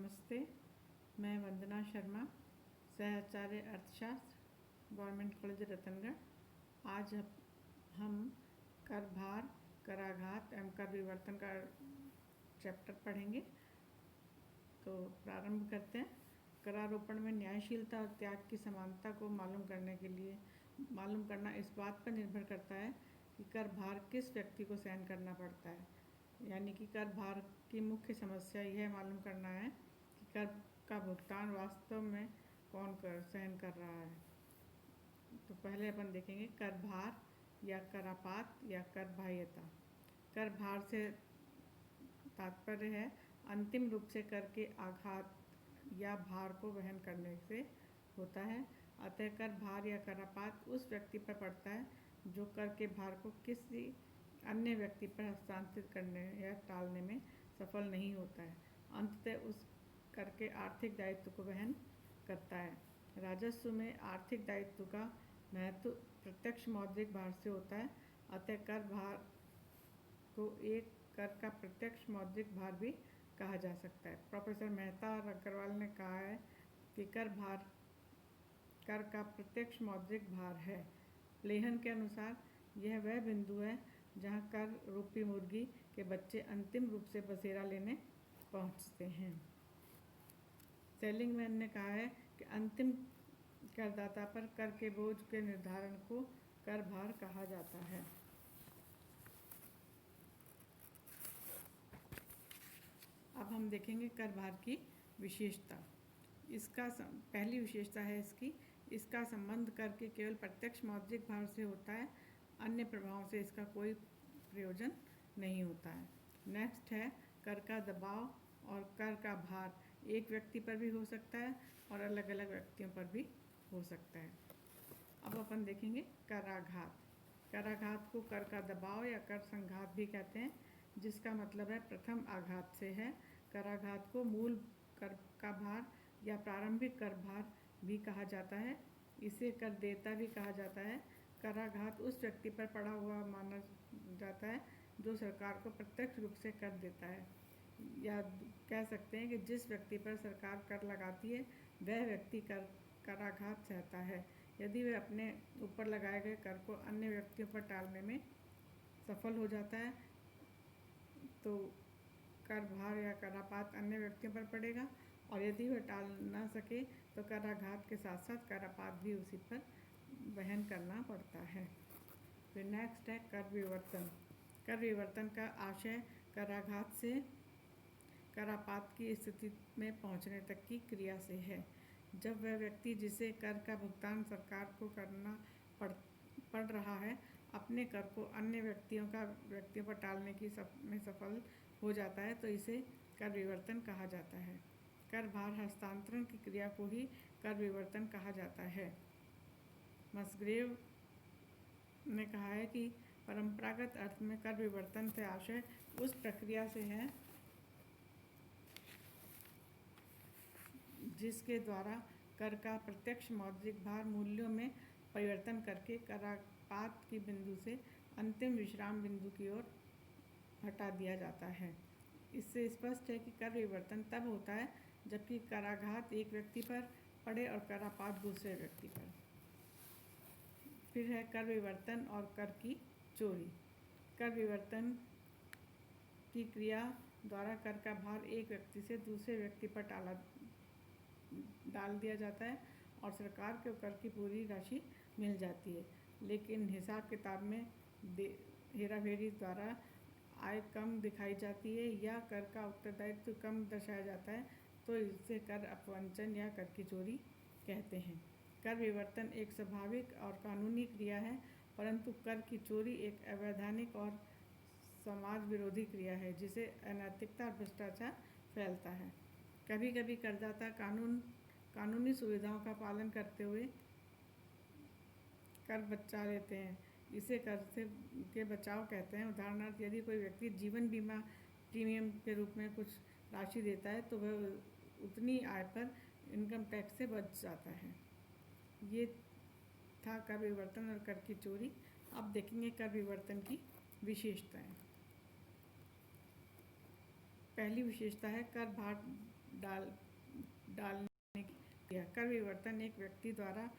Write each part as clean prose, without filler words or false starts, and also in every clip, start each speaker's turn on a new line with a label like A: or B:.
A: नमस्ते। मैं वंदना शर्मा, सहआचार्य अर्थशास्त्र, गवर्नमेंट कॉलेज रतनगढ़। आज हम कर भार, कराघात एवं कर विवर्तन का चैप्टर पढ़ेंगे। तो प्रारंभ करते हैं। करारोपण में न्यायशीलता और त्याग की समानता को मालूम करना इस बात पर निर्भर करता है कि कर भार किस व्यक्ति को सहन करना पड़ता है। यानी कि कर भार की मुख्य समस्या यह मालूम करना है कि कर का भुगतान वास्तव में कौन सहन कर रहा है। तो पहले अपन देखेंगे कर भार या करापात या कर बाह्यता। कर भार से तात्पर्य है अंतिम रूप से कर के आघात या भार को वहन करने से होता है। अतः कर भार या करापात उस व्यक्ति पर पड़ता है जो कर के भार को किसी अन्य व्यक्ति पर हस्तांतरित करने या टालने में सफल नहीं होता है, अंततः उस कर के आर्थिक दायित्व को वहन करता है। राजस्व में आर्थिक दायित्व का महत्व प्रत्यक्ष मौद्रिक भार से होता है। अतः कर भार को एक कर का प्रत्यक्ष मौद्रिक भार भी कहा जा सकता है। प्रोफेसर मेहता और अग्रवाल ने कहा है कि कर का प्रत्यक्ष मौद्रिक भार है। प्लेहन के अनुसार यह वह बिंदु है जहां कर रूपी मुर्गी के बच्चे अंतिम रूप से बसेरा लेने पहुंचते हैं। सेलिंगमैन ने कहा है कि अंतिम करदाता पर कर के बोझ के निर्धारण को कर भार कहा जाता है। अब हम देखेंगे कर भार की विशेषता। पहली विशेषता है इसका संबंध कर के केवल प्रत्यक्ष मौद्रिक भार से होता है, अन्य प्रभावों से इसका कोई प्रयोजन नहीं होता है। नेक्स्ट है कर का दबाव और कर का भार एक व्यक्ति पर भी हो सकता है और अलग अलग व्यक्तियों पर भी हो सकता है। अब अपन देखेंगे कराघात। कराघात को कर का दबाव या कर संघात भी कहते हैं, जिसका मतलब है प्रथम आघात से है। कराघात को मूल कर का भार या प्रारंभिक कर भार भी कहा जाता है। इसे कर देयता भी कहा जाता है। कराघात उस व्यक्ति पर पड़ा हुआ माना जाता है जो सरकार को प्रत्यक्ष रूप से कर देता है, या कह सकते हैं कि जिस व्यक्ति पर सरकार कर लगाती है वह व्यक्ति कराघात सहता है यदि वह अपने ऊपर लगाए गए कर को अन्य व्यक्तियों पर टालने में सफल हो जाता है तो कर भार या करापात अन्य व्यक्तियों पर पड़ेगा, और यदि वह टाल ना सके तो कराघात के साथ साथ करापात भी उसी पर वहन करना पड़ता है। फिर नेक्स्ट है कर विवर्तन। कर विवर्तन का आशय कराघात से करापात की स्थिति में पहुंचने तक की क्रिया से है। जब वह व्यक्ति जिसे कर का भुगतान सरकार को करना पड़ रहा है अपने कर को अन्य व्यक्तियों पर टालने में सफल हो जाता है तो इसे कर विवर्तन कहा जाता है। कर भार हस्तांतरण की क्रिया को ही कर विवर्तन कहा जाता है। मसग्रेव ने कहा है कि परंपरागत अर्थ में कर विवर्तन से आशय उस प्रक्रिया से है जिसके द्वारा कर का प्रत्यक्ष मौद्रिक भार मूल्यों में परिवर्तन करके करापात की बिंदु से अंतिम विश्राम बिंदु की ओर हटा दिया जाता है। इससे स्पष्ट है कि कर विवर्तन तब होता है जबकि कराघात एक व्यक्ति पर पड़े और करापात दूसरे व्यक्ति पर। फिर है कर विवर्तन और कर की चोरी। कर विवर्तन की क्रिया द्वारा कर का भार एक व्यक्ति से दूसरे व्यक्ति पर डाल दिया जाता है और सरकार को कर की पूरी राशि मिल जाती है, लेकिन हिसाब किताब में हेराफेरी द्वारा आय कम दिखाई जाती है या कर का उत्तरदायित्व कम दर्शाया जाता है तो इसे कर अपवंचन या कर की चोरी कहते हैं। कर विवर्तन एक स्वाभाविक और कानूनी क्रिया है, परंतु कर की चोरी एक अवैधानिक और समाज विरोधी क्रिया है जिसे अनैतिकता और भ्रष्टाचार फैलता है। कभी कभी करदाता कानूनी सुविधाओं का पालन करते हुए कर बचा लेते हैं, इसे कर से के बचाव कहते हैं। उदाहरणार्थ यदि कोई व्यक्ति जीवन बीमा प्रीमियम के रूप में कुछ राशि देता है तो वह उतनी आय पर इनकम टैक्स से बच जाता है। ये था कर विवर्तन और कर की चोरी। अब देखेंगे कर विवर्तन की विशेषताएं। पहली विशेषता है कर भार डालने की क्रिया। कर विवर्तन एक व्यक्ति द्वारा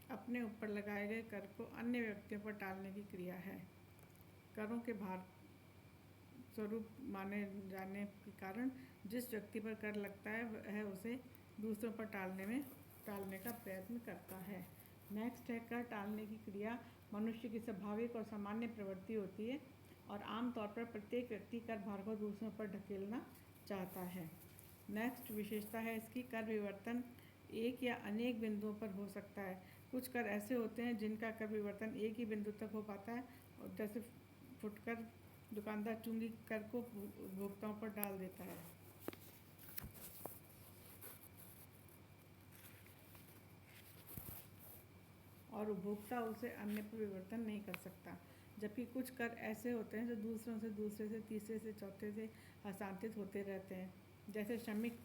A: अपने ऊपर लगाए गए कर को अन्य व्यक्तियों पर टालने की क्रिया है। करों के भार स्वरूप माने जाने के कारण जिस व्यक्ति पर कर लगता है वह उसे दूसरों पर टालने का प्रयत्न करता है। नेक्स्ट है कर टालने की क्रिया मनुष्य की स्वाभाविक और सामान्य प्रवृत्ति होती है और आमतौर पर प्रत्येक व्यक्ति कर भार को दूसरों पर ढकेलना चाहता है। नेक्स्ट विशेषता है इसकी कर विवर्तन एक या अनेक बिंदुओं पर हो सकता है। कुछ कर ऐसे होते हैं जिनका कर विवर्तन एक ही बिंदु तक हो पाता है, और जैसे फुटकर दुकानदार चुंगी कर को उपभोक्ताओं पर डाल देता है। और उपभोक्ता उसे अन्य पर विवर्तन नहीं कर सकता। जबकि कुछ कर ऐसे होते हैं जो दूसरों से, दूसरे से, तीसरे से, चौथे से हस्तांतरित होते रहते हैं। जैसे श्रमिक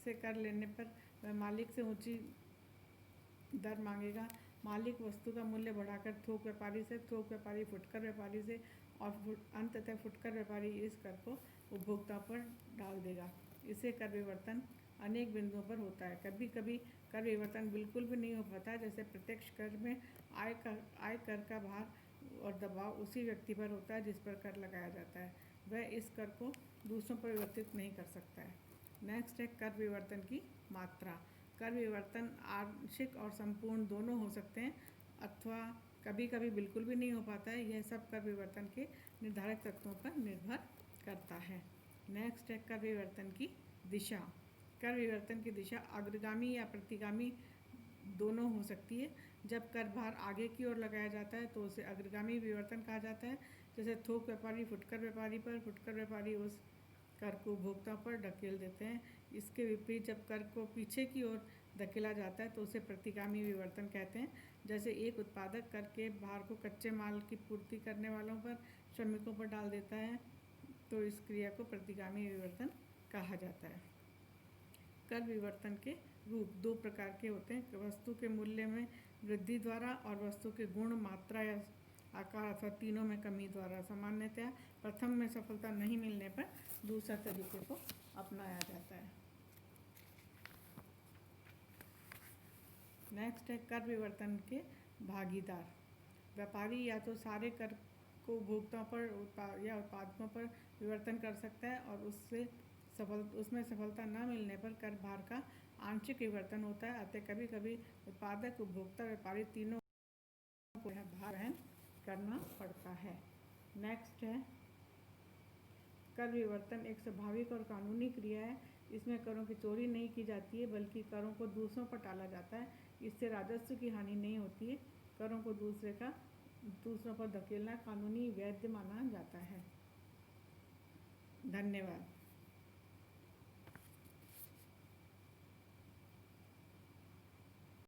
A: से कर लेने पर वह मालिक से ऊंची दर मांगेगा। मालिक वस्तु का मूल्य बढ़ाकर थोक व्यापारी से, थोक व्यापारी फुटकर व्यापारी से और अंततः फुटकर व्यापारी इस कर को उपभोक्ता पर डाल देगा। इसे कर विवर्तन अनेक बिंदुओं पर होता है। कभी कभी कर विवर्तन बिल्कुल भी नहीं हो पाता, जैसे प्रत्यक्ष कर में आय कर का भार और दबाव उसी व्यक्ति पर होता है जिस पर कर लगाया जाता है। वह इस कर को दूसरों पर विवर्तित नहीं कर सकता है। नेक्स्ट है कर विवर्तन की मात्रा। कर विवर्तन आंशिक और संपूर्ण दोनों हो सकते हैं अथवा कभी कभी बिल्कुल भी नहीं हो पाता है। यह सब कर विवर्तन के निर्धारक तत्वों पर निर्भर करता है। नेक्स्ट है कर विवर्तन की दिशा। कर विवर्तन की दिशा अग्रगामी या प्रतिगामी दोनों हो सकती है। जब कर भार आगे की ओर लगाया जाता है तो उसे अग्रगामी विवर्तन कहा जाता है, जैसे थोक व्यापारी फुटकर व्यापारी पर, फुटकर व्यापारी उस कर को उपभोक्ता पर ढकेल देते हैं। इसके विपरीत जब कर को पीछे की ओर धकेला जाता है तो उसे प्रतिगामी विवर्तन कहते हैं। जैसे एक उत्पादक कर के भार को कच्चे माल की पूर्ति करने वालों पर, श्रमिकों पर डाल देता है, तो इस क्रिया को प्रतिगामी विवर्तन कहा जाता है। कर विवर्तन के रूप दो प्रकार के होते हैं, वस्तु के मूल्य में वृद्धि द्वारा और वस्तु के गुण, मात्रा या आकार अथवा तीनों में कमी द्वारा। सामान्यतया प्रथम में सफलता नहीं मिलने पर दूसरा तरीके को अपनाया जाता है। नेक्स्ट है कर विवर्तन के भागीदार। व्यापारी या तो सारे कर को उपभोक्ताओं पर या उत्पादकों पर विवर्तन कर सकता है और उसमें सफलता न मिलने पर कर भार का आंशिक विवर्तन होता है। अतः कभी कभी उत्पादक, उपभोक्ता, व्यापारी तीनों को यह भार वहन करना पड़ता है। नेक्स्ट है कर विवर्तन एक स्वाभाविक और कानूनी क्रिया है। इसमें करों की चोरी नहीं की जाती है, बल्कि करों को दूसरों पर टाला जाता है। इससे राजस्व की हानि नहीं होती है। करों को दूसरों पर धकेलना कानूनी वैध माना जाता है। धन्यवाद।